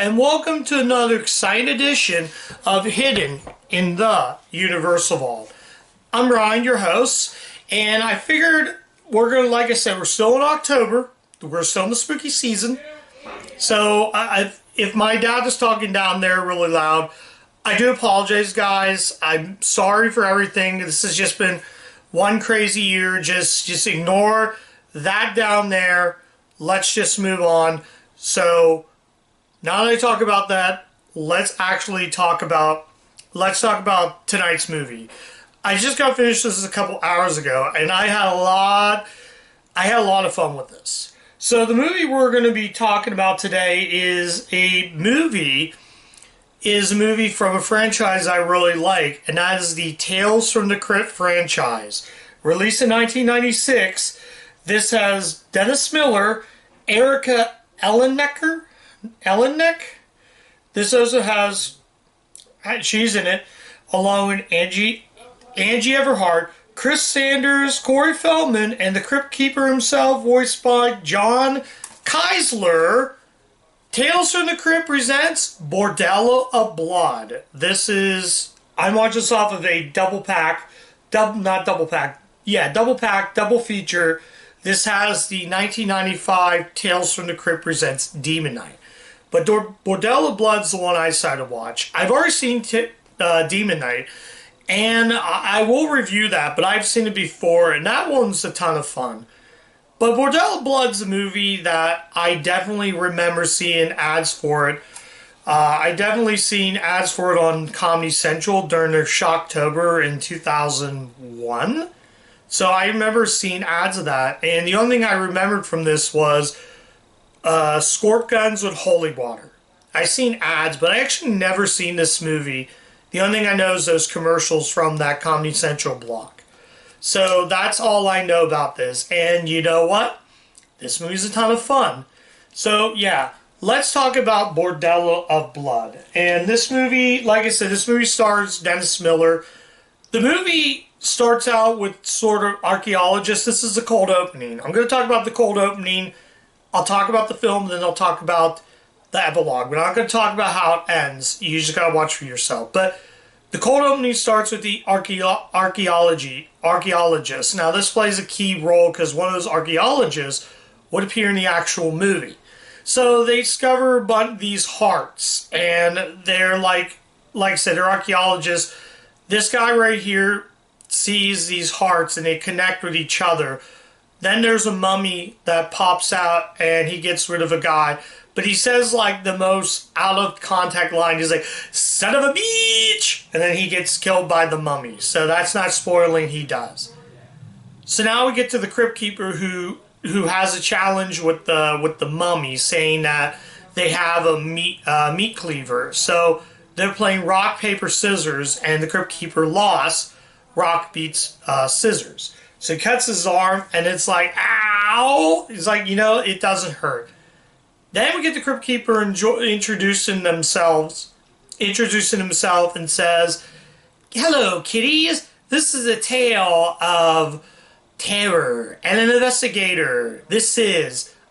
and welcome to another exciting edition of Hidden in the Universal Vault. I'm Ryan, your host, and I figured we're going to, like I said, we're still in October. We're still in the spooky season. So if my dad is talking down there really loud, I do apologize, guys. I'm sorry for everything. This has just been one crazy year. Just ignore that down there. Let's just move on. So now that I talk about that, let's talk about tonight's movie. I just got finished this a couple hours ago, and I had a lot of fun with this. So the movie we're going to be talking about today is a movie from a franchise I really like, and that is the Tales from the Crypt franchise. Released in 1996, this has Dennis Miller, Erica Elenick. This also has, she's in it, along with Angie Everhart, Chris Sanders, Corey Feldman, and the Cryptkeeper himself, voiced by John Keisler. Tales from the Crypt presents Bordello of Blood. I'm watching this off of a double feature. This has the 1995 Tales from the Crypt presents Demon Knight. But Bordello of Blood's the one I decided to watch. I've already seen Demon Knight, and I will review that, but I've seen it before, and that one's a ton of fun. But Bordello of Blood's a movie that I definitely remember seeing ads for it. I definitely seen ads for it on Comedy Central during their Shocktober in 2001. So I remember seeing ads of that. And the only thing I remembered from this was squirt guns with holy water. I seen ads, but I actually never seen this movie. The only thing I know is those commercials from that Comedy Central block. So that's all I know about this. And you know what? This movie's a ton of fun. So yeah, let's talk about Bordello of Blood. And this movie, like I said, this movie stars Dennis Miller. The movie starts out with sort of archaeologists. This is the cold opening. I'm going to talk about the cold opening. I'll talk about the film, then I'll talk about the epilogue. We're not going to talk about how it ends. You just got to watch for yourself. But the cold opening starts with the archaeologists. Now, this plays a key role because one of those archaeologists would appear in the actual movie. So they discover these hearts, and they're like I said, they're archaeologists. This guy right here sees these hearts, and they connect with each other. Then there's a mummy that pops out, and he gets rid of a guy. But he says, like, the most out-of-contact line. He's like, son of a bitch! And then he gets killed by the mummy. So that's not spoiling, he does. So now we get to the Cryptkeeper who has a challenge with the mummy, saying that they have a meat cleaver. So they're playing rock, paper, scissors, and the Cryptkeeper lost. Rock beats scissors. So he cuts his arm, and it's like, ow! He's like, it doesn't hurt. Then we get the Cryptkeeper introducing himself and says, hello, kiddies. This is a tale of terror and an investigator.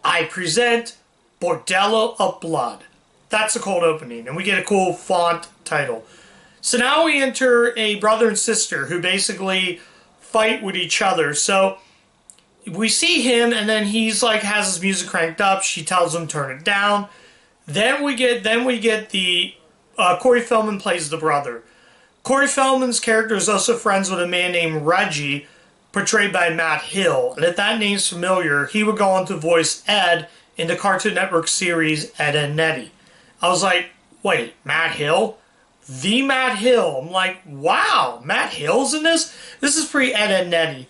I present Bordello of Blood. That's the cold opening, and we get a cool font title. So now we enter a brother and sister who basically fight with each other. So we see him, and then he's like has his music cranked up. She tells him turn it down. Then we get the Corey Feldman plays the brother. Corey Feldman's character is also friends with a man named Reggie, portrayed by Matt Hill. And if that name's familiar, he would go on to voice Ed in the Cartoon Network series Ed and Nettie. I was like, wait, Matt Hill? The Matt Hill. I'm like, wow, Matt Hill's in this? This is pre Ed and Nettie.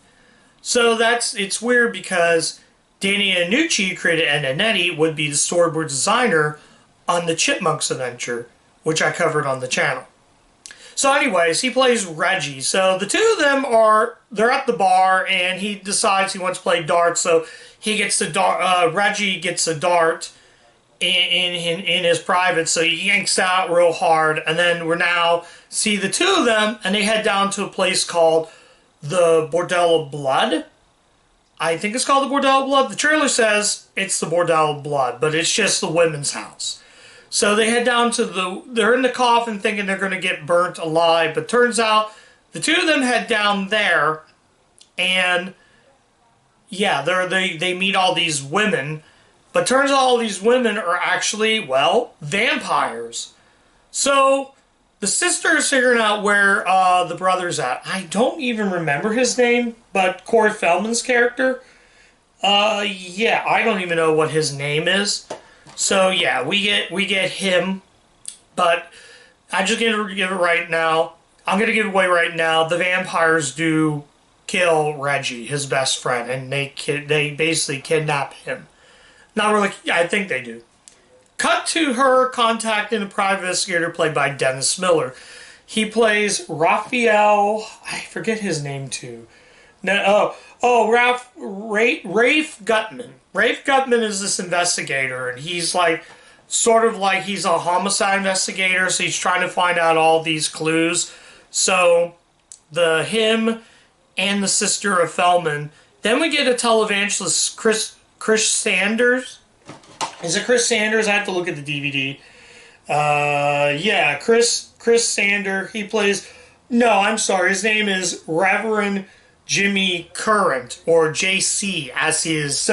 So it's weird because Danny Annucci, who created Ed and Nettie, would be the storyboard designer on the Chipmunks adventure, which I covered on the channel. So anyways, he plays Reggie. So the two of them they're at the bar, and he decides he wants to play darts. So he gets the dart. Reggie gets a dart in his private, so he yanks out real hard, and then we're now see the two of them, and they head down to a place called the Bordello of Blood. I think it's called the Bordello of Blood. The trailer says it's the Bordello of Blood, but it's just the women's house. So they head down to they're in the coffin thinking they're going to get burnt alive, but turns out the two of them head down there, and yeah, they meet all these women, but turns out all these women are actually, well, vampires. So the sister is figuring out where the brother's at. I don't even remember his name, but Corey Feldman's character. Yeah, I don't even know what his name is. So yeah, we get him, but I'm just gonna give it right now. I'm gonna give it away right now. The vampires do kill Reggie, his best friend, and they basically kidnap him. Not really. I think they do. Cut to her contacting a private investigator played by Dennis Miller. He plays Raphael. I forget his name too. No, Rafe Gutman. Rafe Gutman is this investigator, and he's like, sort of like he's a homicide investigator, so he's trying to find out all these clues. So, him and the sister of Feldman. Then we get a televangelist, Chris Sanders. Is it Chris Sanders? I have to look at the DVD. Yeah, Chris Sanders. He plays. No, I'm sorry. His name is Reverend Jimmy Current, or JC as he's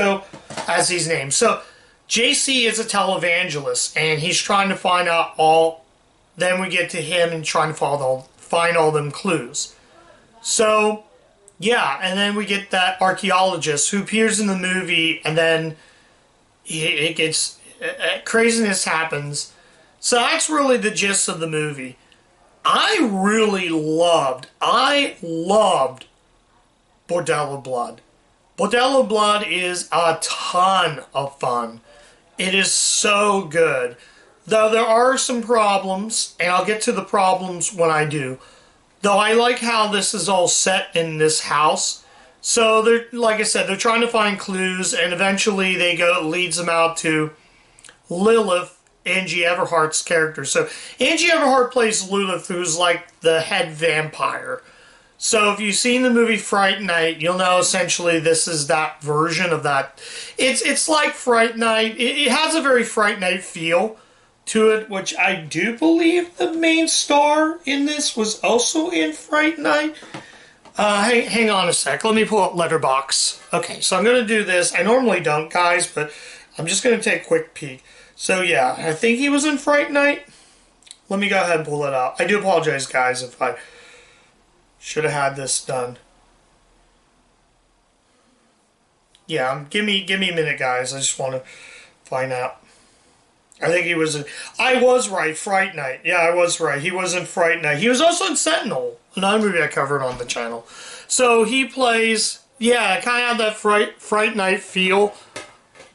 named. So JC is a televangelist, and he's trying to find out all. Then we get to him and trying to find all them clues. So yeah, and then we get that archaeologist who appears in the movie, and then it gets craziness happens. So that's really the gist of the movie. I loved Bordello Blood. Bordello Blood is a ton of fun. It is so good. Though there are some problems, and I'll get to the problems when I do. Though I like how this is all set in this house. So they're, like I said, they're trying to find clues, and eventually it leads them out to Lilith, Angie Everhart's character. So Angie Everhart plays Lilith, who's like the head vampire. So if you've seen the movie Fright Night, you'll know essentially this is that version of that. It's like Fright Night. It has a very Fright Night feel to it, which I do believe the main star in this was also in Fright Night. Hang on a sec. Let me pull up Letterboxd. Okay, so I'm going to do this. I normally don't, guys, but I'm just going to take a quick peek. So yeah, I think he was in Fright Night. Let me go ahead and pull it up. I do apologize, guys, if I should have had this done. Yeah, give me a minute, guys. I just want to find out. I think he was in... I was right, Fright Night. Yeah, I was right. He was in Fright Night. He was also in Sentinel, another movie I covered on the channel. So he plays... Yeah, kind of had that Fright Night feel.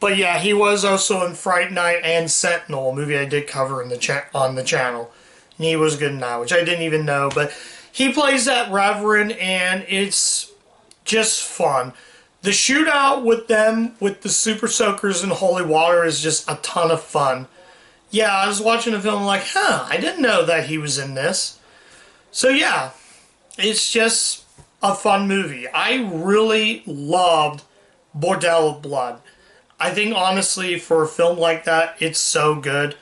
But yeah, he was also in Fright Night and Sentinel, a movie I did cover on the channel. And he was good in that, which I didn't even know. But he plays that Reverend, and it's just fun. The shootout with them, with the Super Soakers and Holy Water, is just a ton of fun. Yeah, I was watching the film like, I didn't know that he was in this. So yeah, it's just a fun movie. I really loved Bordello Blood. I think, honestly, for a film like that, it's so good.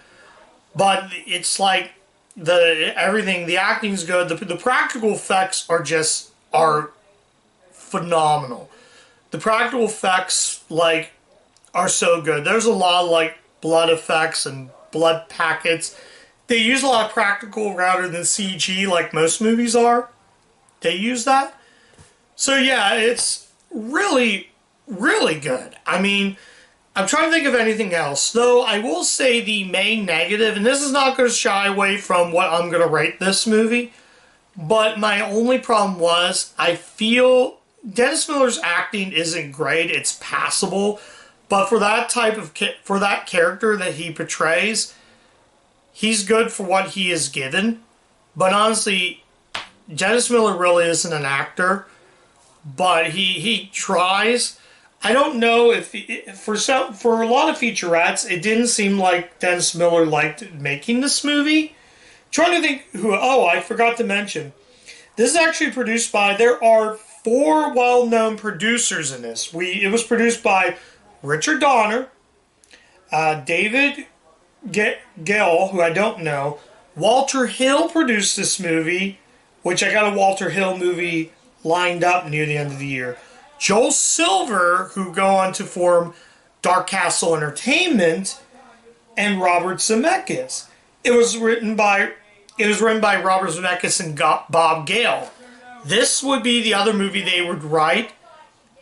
But it's like, everything, the acting's good. The practical effects are phenomenal. The practical effects, like, are so good. There's a lot of, like, blood effects and blood packets. They use a lot of practical rather than CG, like most movies are. They use that. So, yeah, it's really, really good. I mean, I'm trying to think of anything else. Though, I will say the main negative, and this is not going to shy away from what I'm going to rate this movie, but my only problem was, I feel Dennis Miller's acting isn't great. It's passable, but for that for that character that he portrays, he's good for what he is given. But honestly, Dennis Miller really isn't an actor, but he tries. I don't know if for a lot of featurettes, it didn't seem like Dennis Miller liked making this movie. I'm trying to think who. Oh, I forgot to mention. This is actually produced by. There are 4 well-known producers in this. It was produced by Richard Donner, David Gale, who I don't know. Walter Hill produced this movie, which I got a Walter Hill movie lined up near the end of the year. Joel Silver, who go on to form Dark Castle Entertainment, and Robert Zemeckis. It was written by Robert Zemeckis and Bob Gale. This would be the other movie they would write,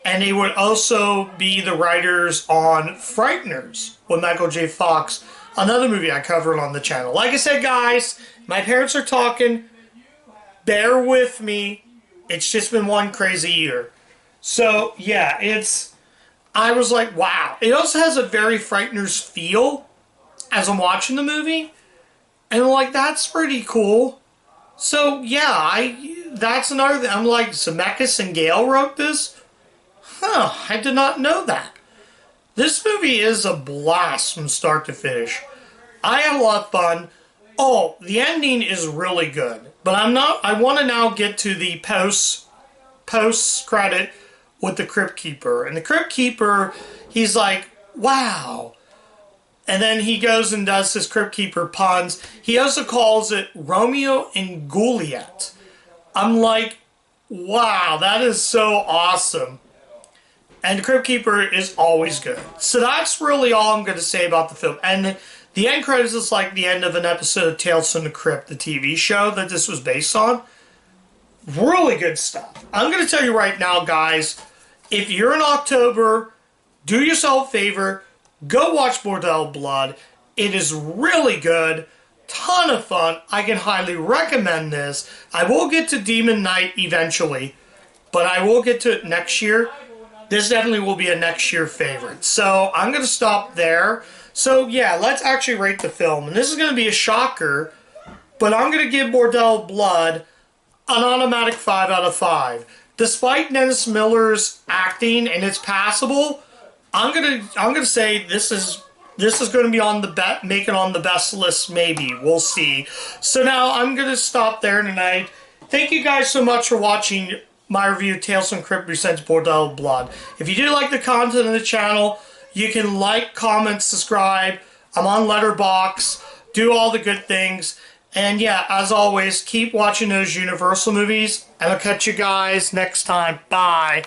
and they would also be the writers on Frighteners with Michael J. Fox, another movie I covered on the channel. Like I said, guys, my parents are talking. Bear with me. It's just been one crazy year. So, yeah, I was like, wow. It also has a very Frighteners feel as I'm watching the movie. And I'm like, that's pretty cool. So, yeah, that's another thing. I'm like, Zemeckis and Gale wrote this? Huh, I did not know that. This movie is a blast from start to finish. I had a lot of fun. Oh, the ending is really good. But I want to now get to the post credit with the Crypt Keeper. And the Crypt Keeper, he's like, wow. And then he goes and does his Crypt Keeper puns. He also calls it Romeo and Juliet. I'm like, wow, that is so awesome. And the Crypt Keeper is always good. So that's really all I'm going to say about the film. And the end credits is like the end of an episode of Tales from the Crypt, the TV show that this was based on. Really good stuff. I'm going to tell you right now, guys, if you're in October, do yourself a favor, go watch Bordello Blood. It is really good. Ton of fun. I can highly recommend this. I will get to Demon Knight eventually, but I will get to it next year. This definitely will be a next year favorite. So I'm going to stop there. So yeah, let's actually rate the film. And this is going to be a shocker, but I'm going to give Bordello Blood an automatic 5 out of 5. Despite Dennis Miller's acting and it's passable, I'm gonna say this is going to be on the make it on the best list. Maybe we'll see. So now I'm gonna stop there tonight. Thank you guys so much for watching my review of Tales from Crypt presents Bordello Blood. If you do like the content of the channel, you can like, comment, subscribe. I'm on Letterboxd. Do all the good things. And yeah, as always, keep watching those Universal movies. And I'll catch you guys next time. Bye.